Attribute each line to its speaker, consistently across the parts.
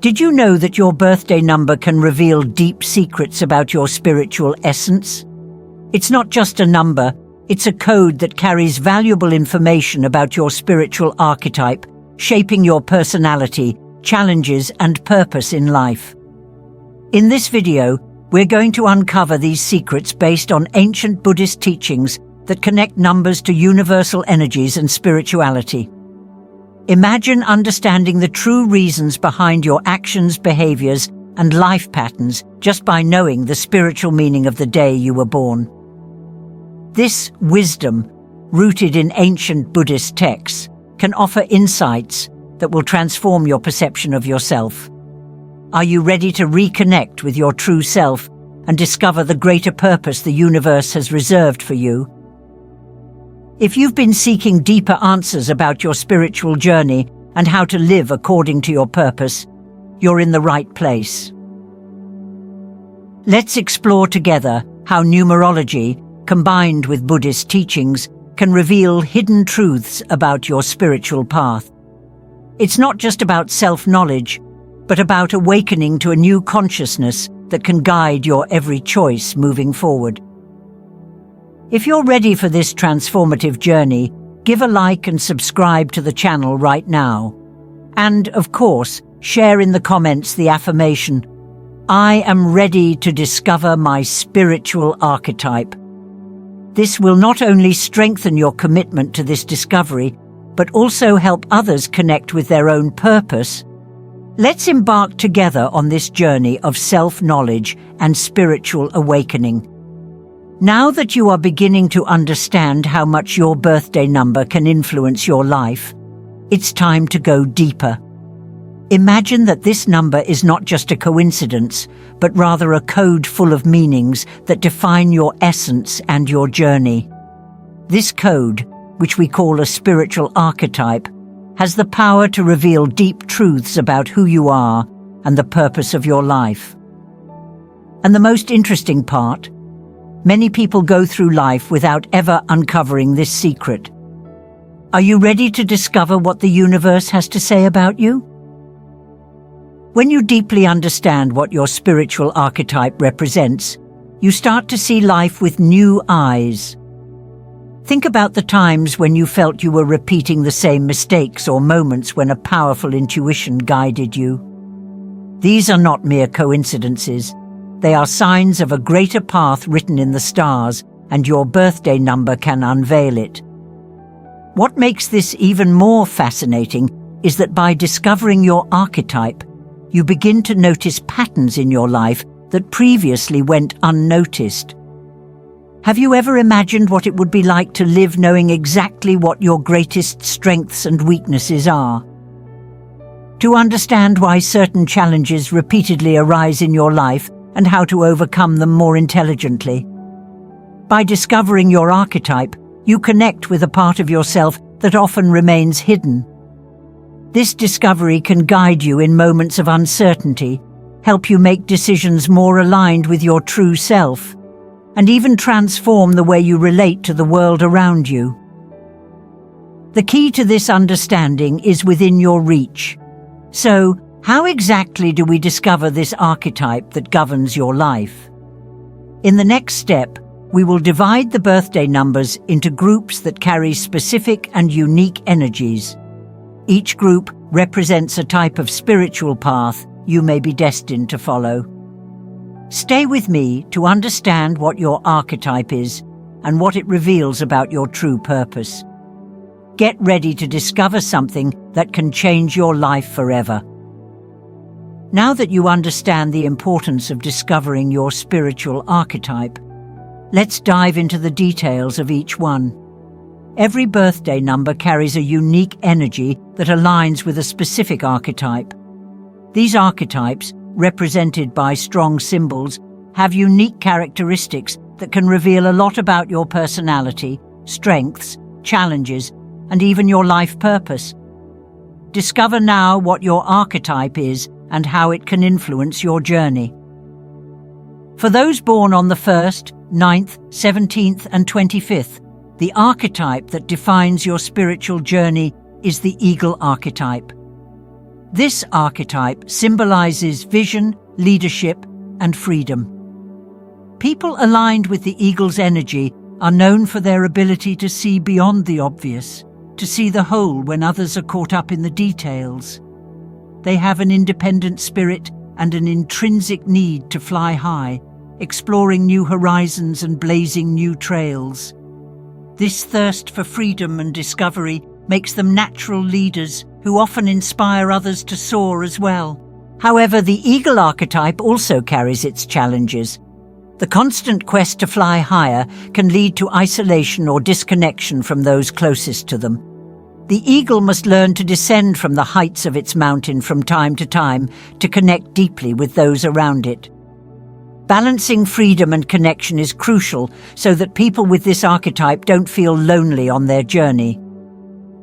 Speaker 1: Did you know that your birthday number can reveal deep secrets about your spiritual essence? It's not just a number, it's a code that carries valuable information about your spiritual archetype, shaping your personality, challenges, and purpose in life. In this video, we're going to uncover these secrets based on ancient Buddhist teachings that connect numbers to universal energies and spirituality. Imagine understanding the true reasons behind your actions, behaviors, and life patterns just by knowing the spiritual meaning of the day you were born. This wisdom, rooted in ancient Buddhist texts, can offer insights that will transform your perception of yourself. Are you ready to reconnect with your true self and discover the greater purpose the universe has reserved for you? If you've been seeking deeper answers about your spiritual journey and how to live according to your purpose, you're in the right place. Let's explore together how numerology, combined with Buddhist teachings, can reveal hidden truths about your spiritual path. It's not just about self-knowledge, but about awakening to a new consciousness that can guide your every choice moving forward. If you're ready for this transformative journey, give a like and subscribe to the channel right now. And, of course, share in the comments the affirmation, "I am ready to discover my spiritual archetype." This will not only strengthen your commitment to this discovery, but also help others connect with their own purpose. Let's embark together on this journey of self-knowledge and spiritual awakening. Now that you are beginning to understand how much your birthday number can influence your life, it's time to go deeper. Imagine that this number is not just a coincidence, but rather a code full of meanings that define your essence and your journey. This code, which we call a spiritual archetype, has the power to reveal deep truths about who you are and the purpose of your life. And the most interesting part, many people go through life without ever uncovering this secret. Are you ready to discover what the universe has to say about you? When you deeply understand what your spiritual archetype represents, you start to see life with new eyes. Think about the times when you felt you were repeating the same mistakes or moments when a powerful intuition guided you. These are not mere coincidences. They are signs of a greater path written in the stars, and your birthday number can unveil it. What makes this even more fascinating is that by discovering your archetype, you begin to notice patterns in your life that previously went unnoticed. Have you ever imagined what it would be like to live knowing exactly what your greatest strengths and weaknesses are? To understand why certain challenges repeatedly arise in your life and how to overcome them more intelligently. By discovering your archetype, you connect with a part of yourself that often remains hidden. This discovery can guide you in moments of uncertainty, help you make decisions more aligned with your true self, and even transform the way you relate to the world around you. The key to this understanding is within your reach. So, how exactly do we discover this archetype that governs your life? In the next step, we will divide the birthday numbers into groups that carry specific and unique energies. Each group represents a type of spiritual path you may be destined to follow. Stay with me to understand what your archetype is and what it reveals about your true purpose. Get ready to discover something that can change your life forever. Now that you understand the importance of discovering your spiritual archetype, let's dive into the details of each one. Every birthday number carries a unique energy that aligns with a specific archetype. These archetypes, represented by strong symbols, have unique characteristics that can reveal a lot about your personality, strengths, challenges, and even your life purpose. Discover now what your archetype is and how it can influence your journey. For those born on the 1st, 9th, 17th, and 25th, the archetype that defines your spiritual journey is the eagle archetype. This archetype symbolizes vision, leadership, and freedom. People aligned with the eagle's energy are known for their ability to see beyond the obvious, to see the whole when others are caught up in the details. They have an independent spirit and an intrinsic need to fly high, exploring new horizons and blazing new trails. This thirst for freedom and discovery makes them natural leaders who often inspire others to soar as well. However, the eagle archetype also carries its challenges. The constant quest to fly higher can lead to isolation or disconnection from those closest to them. The eagle must learn to descend from the heights of its mountain from time to connect deeply with those around it. Balancing freedom and connection is crucial so that people with this archetype don't feel lonely on their journey.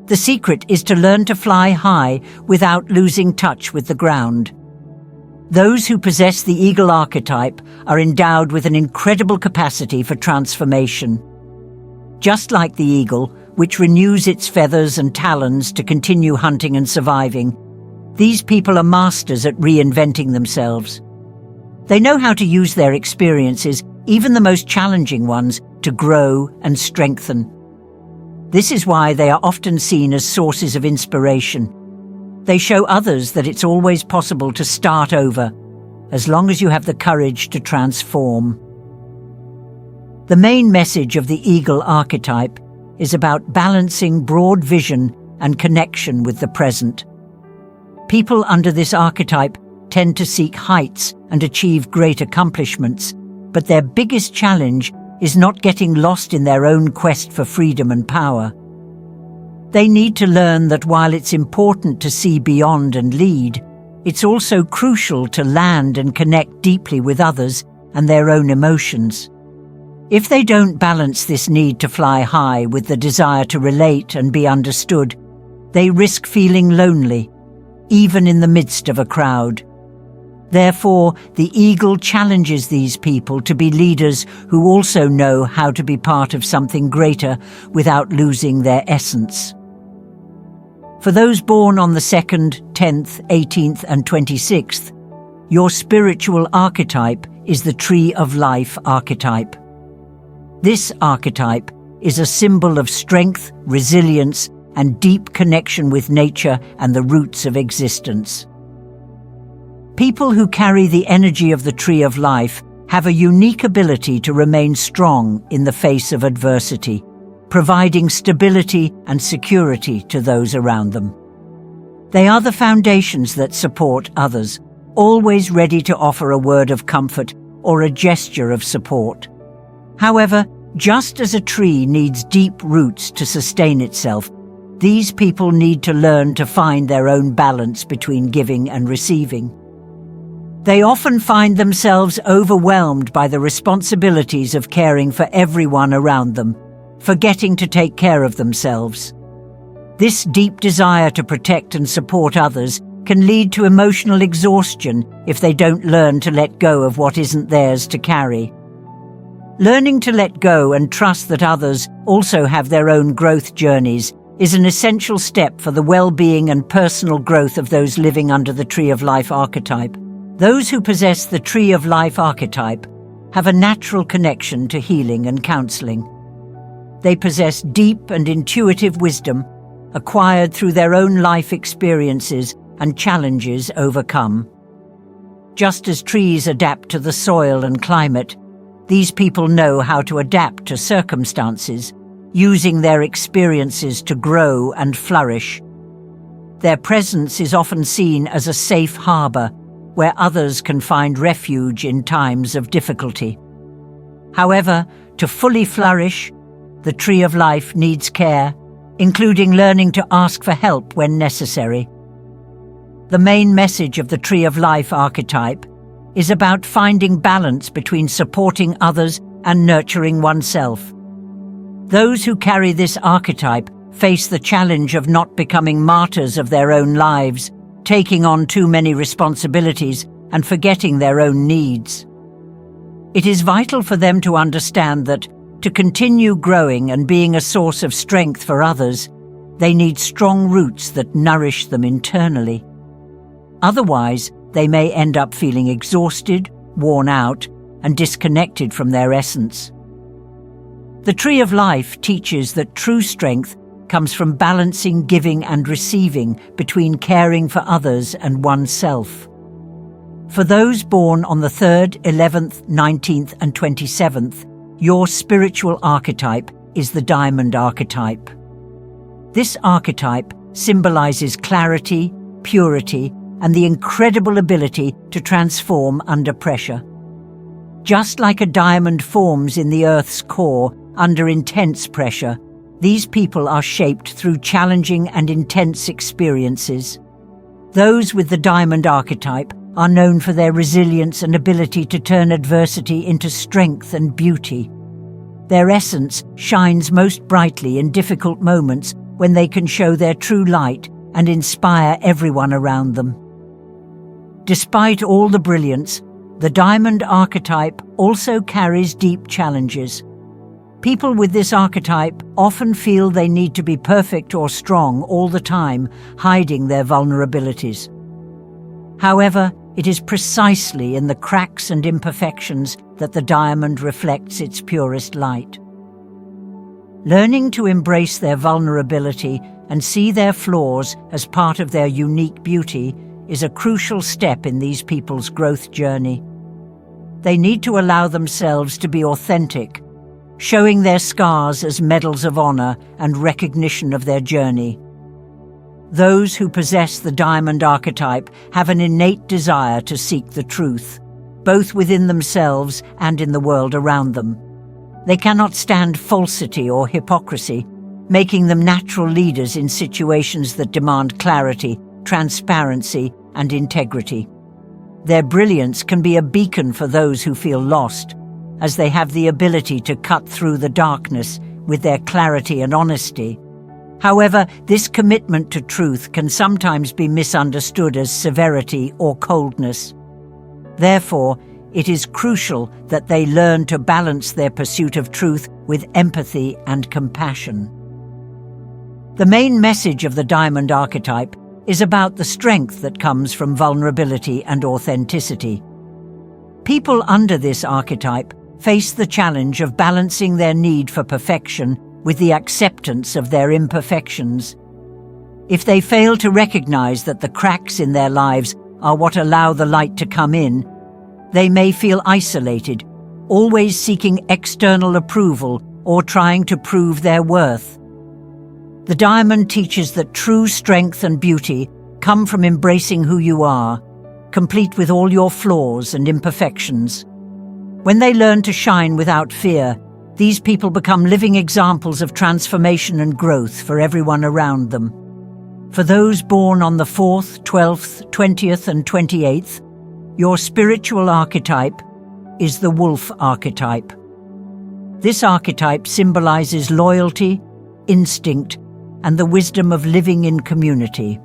Speaker 1: The secret is to learn to fly high without losing touch with the ground. Those who possess the eagle archetype are endowed with an incredible capacity for transformation. Just like the eagle, which renews its feathers and talons to continue hunting and surviving, these people are masters at reinventing themselves. They know how to use their experiences, even the most challenging ones, to grow and strengthen. This is why they are often seen as sources of inspiration. They show others that it's always possible to start over, as long as you have the courage to transform. The main message of the eagle archetype is about balancing broad vision and connection with the present. People under this archetype tend to seek heights and achieve great accomplishments, but their biggest challenge is not getting lost in their own quest for freedom and power. They need to learn that while it's important to see beyond and lead, it's also crucial to land and connect deeply with others and their own emotions. If they don't balance this need to fly high with the desire to relate and be understood, they risk feeling lonely, even in the midst of a crowd. Therefore, the eagle challenges these people to be leaders who also know how to be part of something greater without losing their essence. For those born on the 2nd, 10th, 18th, and 26th, your spiritual archetype is the Tree of Life archetype. This archetype is a symbol of strength, resilience, and deep connection with nature and the roots of existence. People who carry the energy of the Tree of Life have a unique ability to remain strong in the face of adversity, providing stability and security to those around them. They are the foundations that support others, always ready to offer a word of comfort or a gesture of support. However, just as a tree needs deep roots to sustain itself, these people need to learn to find their own balance between giving and receiving. They often find themselves overwhelmed by the responsibilities of caring for everyone around them, forgetting to take care of themselves. This deep desire to protect and support others can lead to emotional exhaustion if they don't learn to let go of what isn't theirs to carry. Learning to let go and trust that others also have their own growth journeys is an essential step for the well-being and personal growth of those living under the Tree of Life archetype. Those who possess the Tree of Life archetype have a natural connection to healing and counseling. They possess deep and intuitive wisdom, acquired through their own life experiences and challenges overcome. Just as trees adapt to the soil and climate, these people know how to adapt to circumstances, using their experiences to grow and flourish. Their presence is often seen as a safe harbor, where others can find refuge in times of difficulty. However, to fully flourish, the Tree of Life needs care, including learning to ask for help when necessary. The main message of the Tree of Life archetype is about finding balance between supporting others and nurturing oneself. Those who carry this archetype face the challenge of not becoming martyrs of their own lives, taking on too many responsibilities and forgetting their own needs. It is vital for them to understand that, to continue growing and being a source of strength for others, they need strong roots that nourish them internally. Otherwise, they may end up feeling exhausted, worn out, and disconnected from their essence. The Tree of Life teaches that true strength comes from balancing giving and receiving between caring for others and oneself. For those born on the 3rd, 11th, 19th, and 27th, your spiritual archetype is the Diamond Archetype. This archetype symbolizes clarity, purity, and the incredible ability to transform under pressure. Just like a diamond forms in the Earth's core under intense pressure, these people are shaped through challenging and intense experiences. Those with the Diamond Archetype are known for their resilience and ability to turn adversity into strength and beauty. Their essence shines most brightly in difficult moments when they can show their true light and inspire everyone around them. Despite all the brilliance, the Diamond Archetype also carries deep challenges. People with this archetype often feel they need to be perfect or strong all the time, hiding their vulnerabilities. However, it is precisely in the cracks and imperfections that the diamond reflects its purest light. Learning to embrace their vulnerability and see their flaws as part of their unique beauty is a crucial step in these people's growth journey. They need to allow themselves to be authentic, showing their scars as medals of honor and recognition of their journey. Those who possess the Diamond Archetype have an innate desire to seek the truth, both within themselves and in the world around them. They cannot stand falsity or hypocrisy, making them natural leaders in situations that demand clarity, transparency, and integrity. Their brilliance can be a beacon for those who feel lost, as they have the ability to cut through the darkness with their clarity and honesty. However, this commitment to truth can sometimes be misunderstood as severity or coldness. Therefore, it is crucial that they learn to balance their pursuit of truth with empathy and compassion. The main message of the Diamond Archetype is about the strength that comes from vulnerability and authenticity. People under this archetype face the challenge of balancing their need for perfection with the acceptance of their imperfections. If they fail to recognize that the cracks in their lives are what allow the light to come in, they may feel isolated, always seeking external approval or trying to prove their worth. The diamond teaches that true strength and beauty come from embracing who you are, complete with all your flaws and imperfections. When they learn to shine without fear, these people become living examples of transformation and growth for everyone around them. For those born on the 4th, 12th, 20th, and 28th, your spiritual archetype is the Wolf Archetype. This archetype symbolizes loyalty, instinct, and the wisdom of living in community.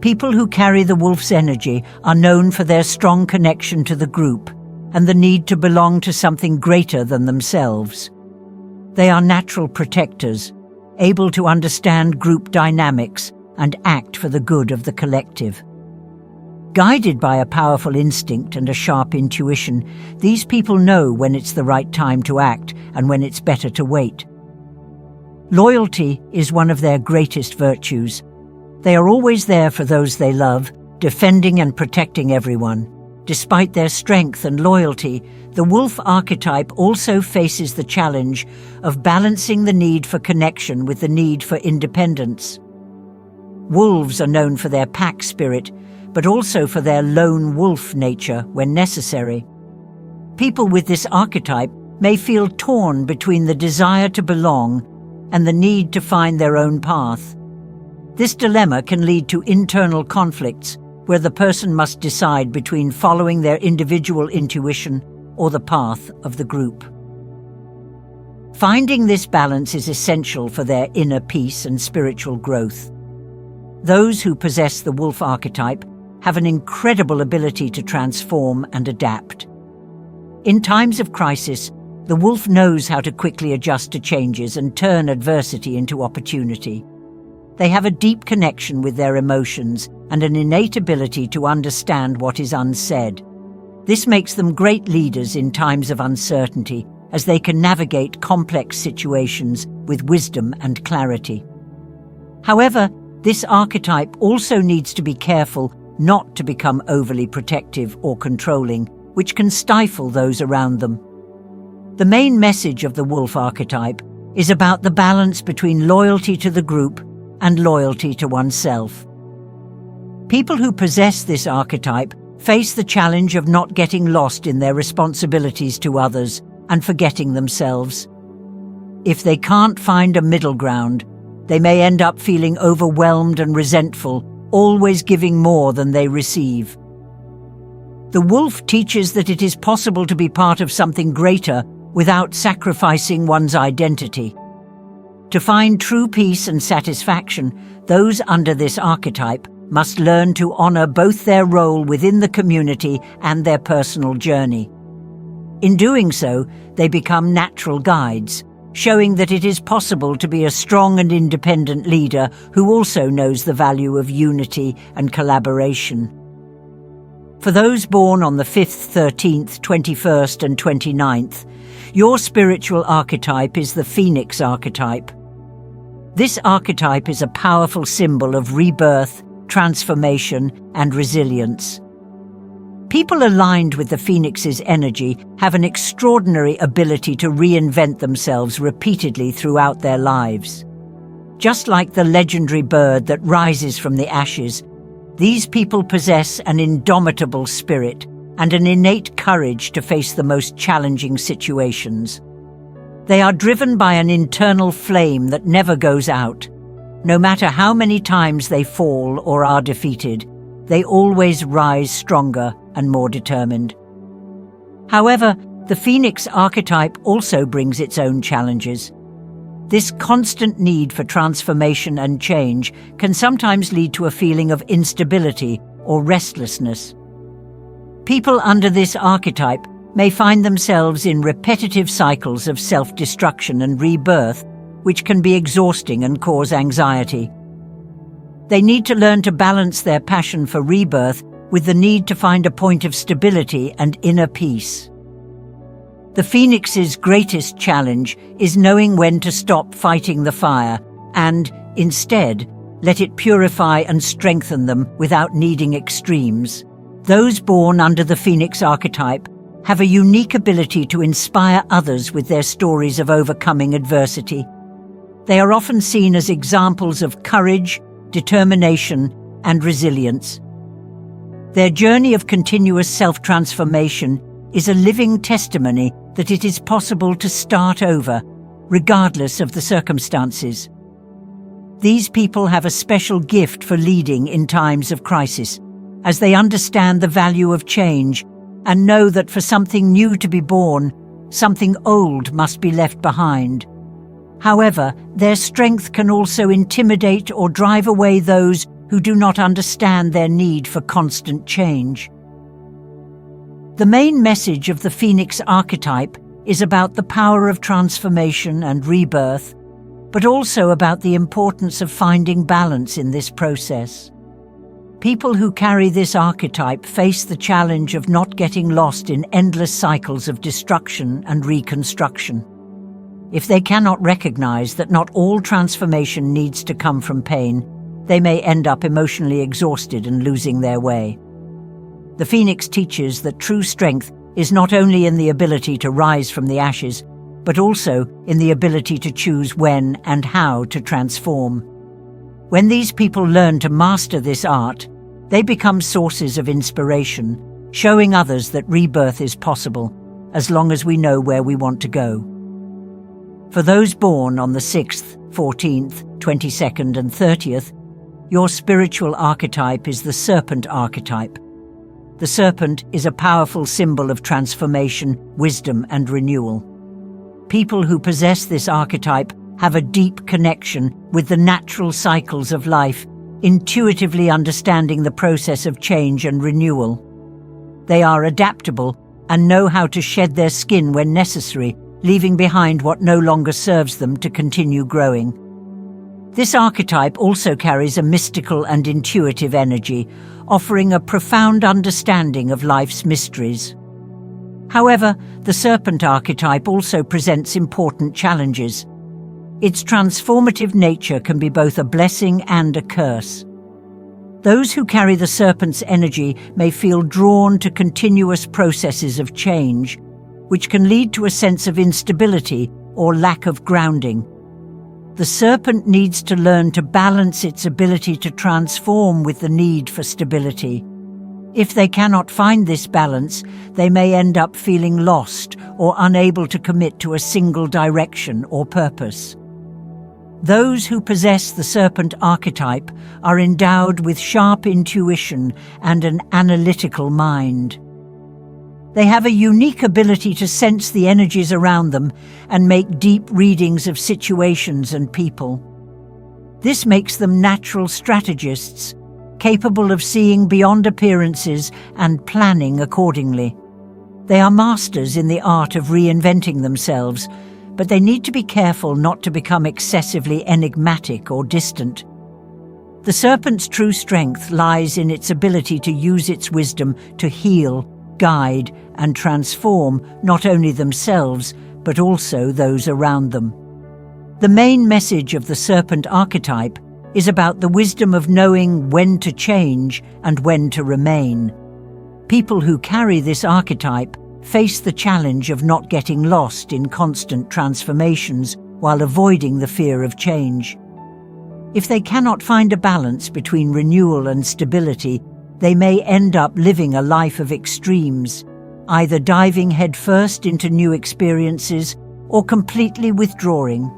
Speaker 1: People who carry the wolf's energy are known for their strong connection to the group and the need to belong to something greater than themselves. They are natural protectors, able to understand group dynamics and act for the good of the collective. Guided by a powerful instinct and a sharp intuition, these people know when it's the right time to act and when it's better to wait. Loyalty is one of their greatest virtues. They are always there for those they love, defending and protecting everyone. Despite their strength and loyalty, the wolf archetype also faces the challenge of balancing the need for connection with the need for independence. Wolves are known for their pack spirit, but also for their lone wolf nature when necessary. People with this archetype may feel torn between the desire to belong and the need to find their own path. This dilemma can lead to internal conflicts where the person must decide between following their individual intuition or the path of the group. Finding this balance is essential for their inner peace and spiritual growth. Those who possess the wolf archetype have an incredible ability to transform and adapt. In times of crisis, the wolf knows how to quickly adjust to changes and turn adversity into opportunity. They have a deep connection with their emotions and an innate ability to understand what is unsaid. This makes them great leaders in times of uncertainty, as they can navigate complex situations with wisdom and clarity. However, this archetype also needs to be careful not to become overly protective or controlling, which can stifle those around them. The main message of the wolf archetype is about the balance between loyalty to the group and loyalty to oneself. People who possess this archetype face the challenge of not getting lost in their responsibilities to others and forgetting themselves. If they can't find a middle ground, they may end up feeling overwhelmed and resentful, always giving more than they receive. The wolf teaches that it is possible to be part of something greater without sacrificing one's identity. To find true peace and satisfaction, those under this archetype must learn to honor both their role within the community and their personal journey. In doing so, they become natural guides, showing that it is possible to be a strong and independent leader who also knows the value of unity and collaboration. For those born on the 5th, 13th, 21st and 29th, your spiritual archetype is the Phoenix archetype. This archetype is a powerful symbol of rebirth, transformation, and resilience. People aligned with the Phoenix's energy have an extraordinary ability to reinvent themselves repeatedly throughout their lives. Just like the legendary bird that rises from the ashes, these people possess an indomitable spirit and an innate courage to face the most challenging situations. They are driven by an internal flame that never goes out. No matter how many times they fall or are defeated, they always rise stronger and more determined. However, the Phoenix archetype also brings its own challenges. This constant need for transformation and change can sometimes lead to a feeling of instability or restlessness. People under this archetype may find themselves in repetitive cycles of self-destruction and rebirth, which can be exhausting and cause anxiety. They need to learn to balance their passion for rebirth with the need to find a point of stability and inner peace. The Phoenix's greatest challenge is knowing when to stop fighting the fire and, instead, let it purify and strengthen them without needing extremes. Those born under the Phoenix archetype have a unique ability to inspire others with their stories of overcoming adversity. They are often seen as examples of courage, determination, and resilience. Their journey of continuous self-transformation is a living testimony that it is possible to start over, regardless of the circumstances. These people have a special gift for leading in times of crisis, as they understand the value of change and know that for something new to be born, something old must be left behind. However, their strength can also intimidate or drive away those who do not understand their need for constant change. The main message of the Phoenix archetype is about the power of transformation and rebirth, but also about the importance of finding balance in this process. People who carry this archetype face the challenge of not getting lost in endless cycles of destruction and reconstruction. If they cannot recognize that not all transformation needs to come from pain, they may end up emotionally exhausted and losing their way. The Phoenix teaches that true strength is not only in the ability to rise from the ashes, but also in the ability to choose when and how to transform. When these people learn to master this art, they become sources of inspiration, showing others that rebirth is possible, as long as we know where we want to go. For those born on the 6th, 14th, 22nd and 30th, your spiritual archetype is the serpent archetype. The serpent is a powerful symbol of transformation, wisdom and renewal. People who possess this archetype have a deep connection with the natural cycles of life, intuitively understanding the process of change and renewal. They are adaptable and know how to shed their skin when necessary, leaving behind what no longer serves them to continue growing. This archetype also carries a mystical and intuitive energy, offering a profound understanding of life's mysteries. However, the serpent archetype also presents important challenges. Its transformative nature can be both a blessing and a curse. Those who carry the serpent's energy may feel drawn to continuous processes of change, which can lead to a sense of instability or lack of grounding. The serpent needs to learn to balance its ability to transform with the need for stability. If they cannot find this balance, they may end up feeling lost or unable to commit to a single direction or purpose. Those who possess the serpent archetype are endowed with sharp intuition and an analytical mind. They have a unique ability to sense the energies around them and make deep readings of situations and people. This makes them natural strategists, capable of seeing beyond appearances and planning accordingly. They are masters in the art of reinventing themselves, but they need to be careful not to become excessively enigmatic or distant. The serpent's true strength lies in its ability to use its wisdom to heal, guide, and transform not only themselves, but also those around them. The main message of the serpent archetype is about the wisdom of knowing when to change and when to remain. People who carry this archetype face the challenge of not getting lost in constant transformations while avoiding the fear of change. If they cannot find a balance between renewal and stability, they may end up living a life of extremes, either diving headfirst into new experiences or completely withdrawing.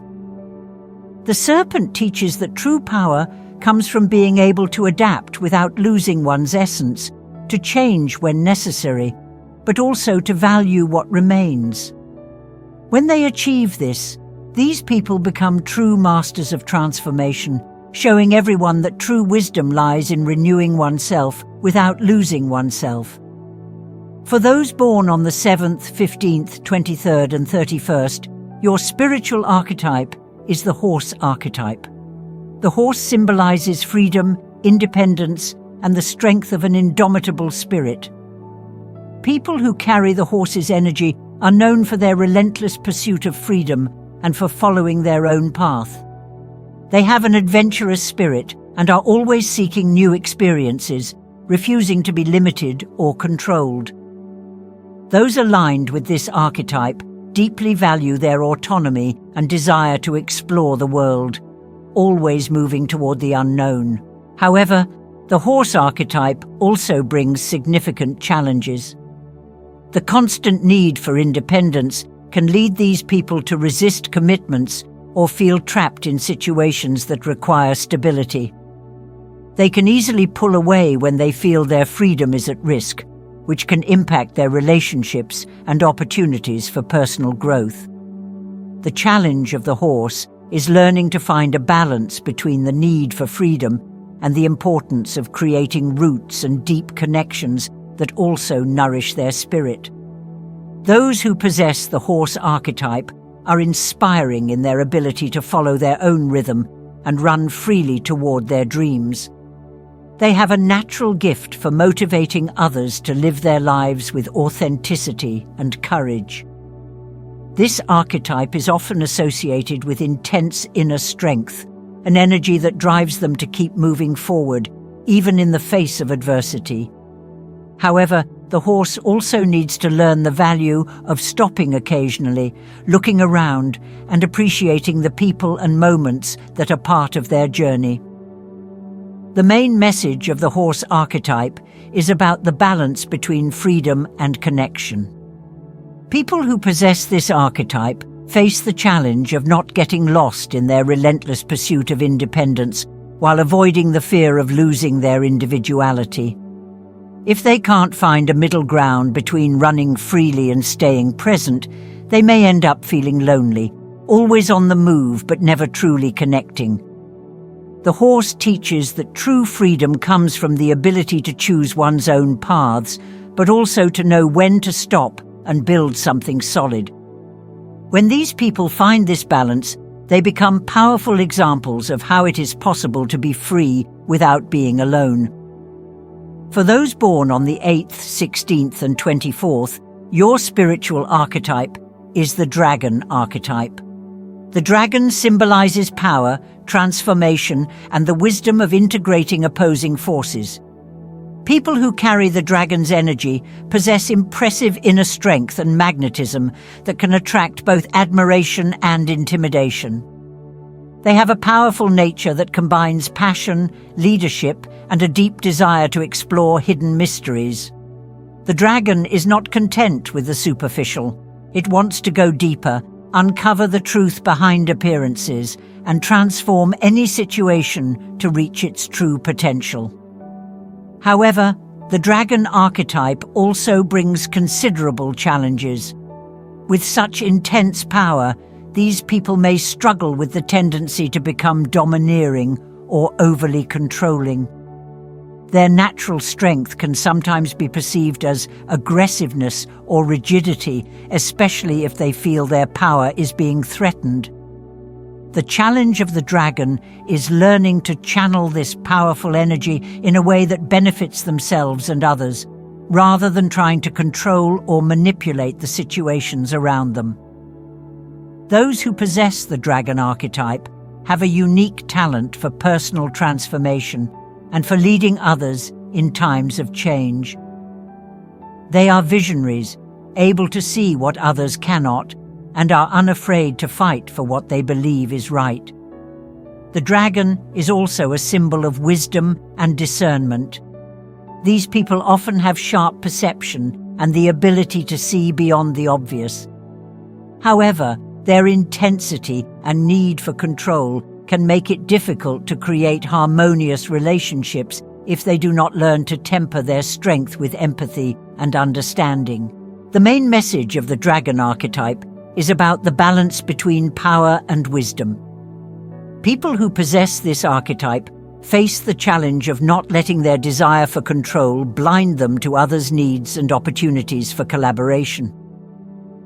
Speaker 1: The serpent teaches that true power comes from being able to adapt without losing one's essence, to change when necessary, but also to value what remains. When they achieve this, these people become true masters of transformation, showing everyone that true wisdom lies in renewing oneself without losing oneself. For those born on the 7th, 15th, 23rd and 31st, your spiritual archetype is the horse archetype. The horse symbolizes freedom, independence, and the strength of an indomitable spirit. People who carry the horse's energy are known for their relentless pursuit of freedom and for following their own path. They have an adventurous spirit and are always seeking new experiences, refusing to be limited or controlled. Those aligned with this archetype deeply value their autonomy and desire to explore the world, always moving toward the unknown. However, the horse archetype also brings significant challenges. The constant need for independence can lead these people to resist commitments or feel trapped in situations that require stability. They can easily pull away when they feel their freedom is at risk, which can impact their relationships and opportunities for personal growth. The challenge of the horse is learning to find a balance between the need for freedom and the importance of creating roots and deep connections that also nourish their spirit. Those who possess the horse archetype are inspiring in their ability to follow their own rhythm and run freely toward their dreams. They have a natural gift for motivating others to live their lives with authenticity and courage. This archetype is often associated with intense inner strength, an energy that drives them to keep moving forward, even in the face of adversity. However, the horse also needs to learn the value of stopping occasionally, looking around, and appreciating the people and moments that are part of their journey. The main message of the horse archetype is about the balance between freedom and connection. People who possess this archetype face the challenge of not getting lost in their relentless pursuit of independence while avoiding the fear of losing their individuality. If they can't find a middle ground between running freely and staying present, they may end up feeling lonely, always on the move but never truly connecting. The horse teaches that true freedom comes from the ability to choose one's own paths, but also to know when to stop and build something solid. When these people find this balance, They become powerful examples of how it is possible to be free without being alone. For those born on the 8th, 16th, and 24th, your spiritual archetype is the dragon archetype. The dragon symbolizes power, transformation, and the wisdom of integrating opposing forces. People who carry the dragon's energy possess impressive inner strength and magnetism that can attract both admiration and intimidation. They have a powerful nature that combines passion, leadership, and a deep desire to explore hidden mysteries. The dragon is not content with the superficial. It wants to go deeper, uncover the truth behind appearances, and transform any situation to reach its true potential. However, the dragon archetype also brings considerable challenges. With such intense power, these people may struggle with the tendency to become domineering or overly controlling. Their natural strength can sometimes be perceived as aggressiveness or rigidity, especially if they feel their power is being threatened. The challenge of the dragon is learning to channel this powerful energy in a way that benefits themselves and others, rather than trying to control or manipulate the situations around them. Those who possess the dragon archetype have a unique talent for personal transformation and for leading others in times of change. They are visionaries, able to see what others cannot, and are unafraid to fight for what they believe is right. The dragon is also a symbol of wisdom and discernment. These people often have sharp perception and the ability to see beyond the obvious. However, their intensity and need for control can make it difficult to create harmonious relationships if they do not learn to temper their strength with empathy and understanding. The main message of the dragon archetype is about the balance between power and wisdom. People who possess this archetype face the challenge of not letting their desire for control blind them to others' needs and opportunities for collaboration.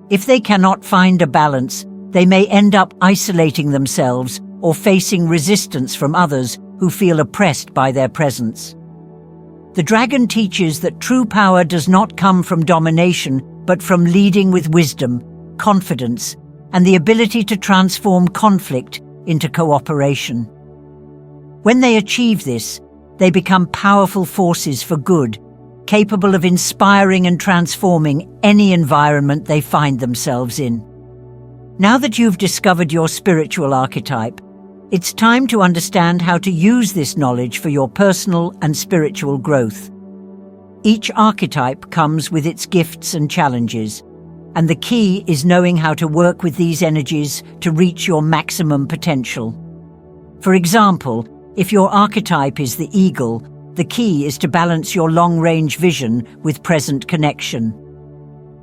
Speaker 1: If they cannot find a balance, they may end up isolating themselves or facing resistance from others who feel oppressed by their presence. The dragon teaches that true power does not come from domination, but from leading with wisdom, confidence, and the ability to transform conflict into cooperation. When they achieve this, they become powerful forces for good, capable of inspiring and transforming any environment they find themselves in. Now that you've discovered your spiritual archetype, it's time to understand how to use this knowledge for your personal and spiritual growth. Each archetype comes with its gifts and challenges, and the key is knowing how to work with these energies to reach your maximum potential. For example, if your archetype is the eagle, the key is to balance your long-range vision with present connection.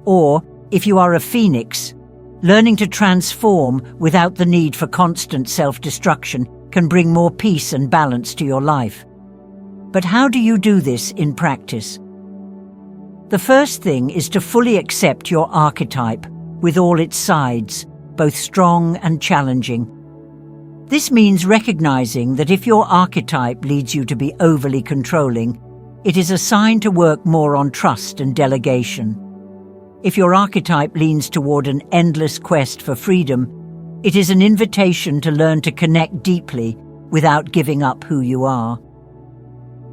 Speaker 1: Or, if you are a phoenix, learning to transform without the need for constant self-destruction can bring more peace and balance to your life. But how do you do this in practice? The first thing is to fully accept your archetype with all its sides, both strong and challenging. This means recognizing that if your archetype leads you to be overly controlling, it is a sign to work more on trust and delegation. If your archetype leans toward an endless quest for freedom, it is an invitation to learn to connect deeply without giving up who you are.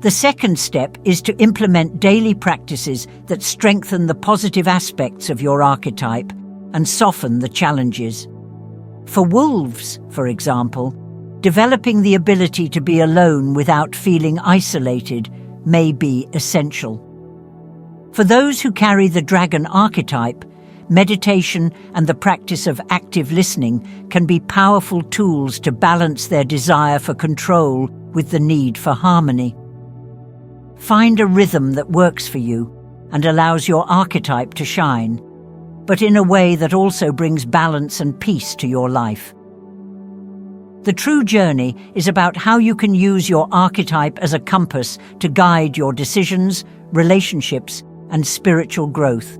Speaker 1: The second step is to implement daily practices that strengthen the positive aspects of your archetype and soften the challenges. For wolves, for example, developing the ability to be alone without feeling isolated may be essential. For those who carry the dragon archetype, meditation and the practice of active listening can be powerful tools to balance their desire for control with the need for harmony. Find a rhythm that works for you and allows your archetype to shine, but in a way that also brings balance and peace to your life. The true journey is about how you can use your archetype as a compass to guide your decisions, relationships, and spiritual growth.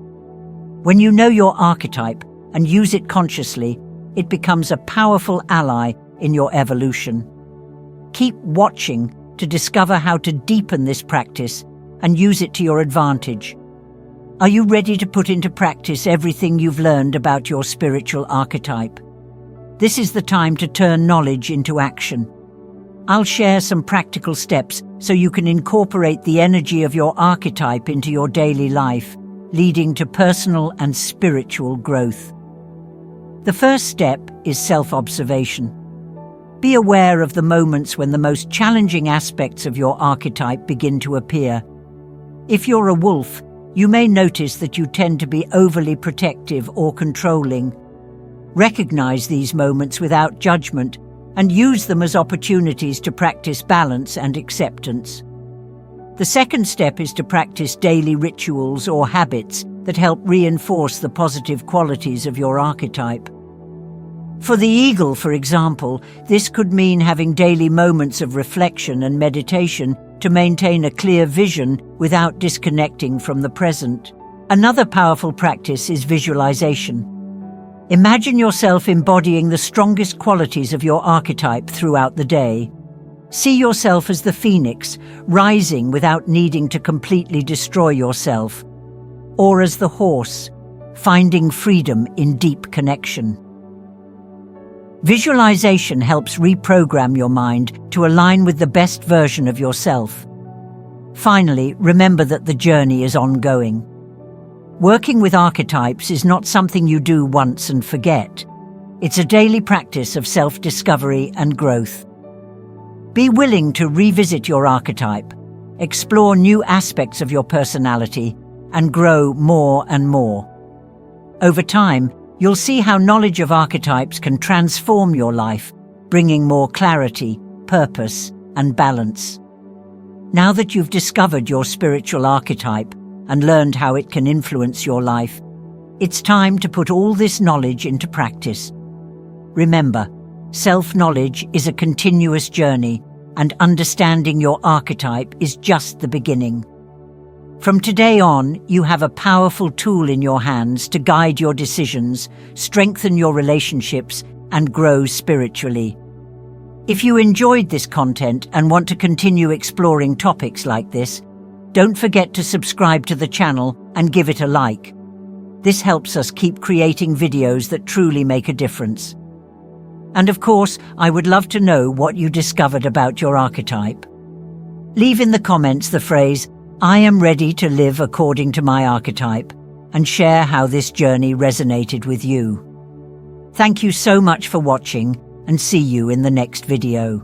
Speaker 1: When you know your archetype and use it consciously, it becomes a powerful ally in your evolution. Keep watching to discover how to deepen this practice and use it to your advantage. Are you ready to put into practice everything you've learned about your spiritual archetype? This is the time to turn knowledge into action. I'll share some practical steps so you can incorporate the energy of your archetype into your daily life, leading to personal and spiritual growth. The first step is self-observation. Be aware of the moments when the most challenging aspects of your archetype begin to appear. If you're a wolf, you may notice that you tend to be overly protective or controlling. Recognize these moments without judgment and use them as opportunities to practice balance and acceptance. The second step is to practice daily rituals or habits that help reinforce the positive qualities of your archetype. For the eagle, for example, this could mean having daily moments of reflection and meditation to maintain a clear vision without disconnecting from the present. Another powerful practice is visualization. Imagine yourself embodying the strongest qualities of your archetype throughout the day. See yourself as the phoenix, rising without needing to completely destroy yourself, or as the horse, finding freedom in deep connection. Visualization helps reprogram your mind to align with the best version of yourself. Finally, remember that the journey is ongoing. Working with archetypes is not something you do once and forget. It's a daily practice of self-discovery and growth. Be willing to revisit your archetype, explore new aspects of your personality, and grow more and more. Over time, you'll see how knowledge of archetypes can transform your life, bringing more clarity, purpose, and balance. Now that you've discovered your spiritual archetype and learned how it can influence your life, it's time to put all this knowledge into practice. Remember, self-knowledge is a continuous journey, and understanding your archetype is just the beginning. From today on, you have a powerful tool in your hands to guide your decisions, strengthen your relationships, and grow spiritually. If you enjoyed this content and want to continue exploring topics like this, don't forget to subscribe to the channel and give it a like. This helps us keep creating videos that truly make a difference. And of course, I would love to know what you discovered about your archetype. Leave in the comments the phrase, "I am ready to live according to my archetype," and share how this journey resonated with you. Thank you so much for watching, and see you in the next video.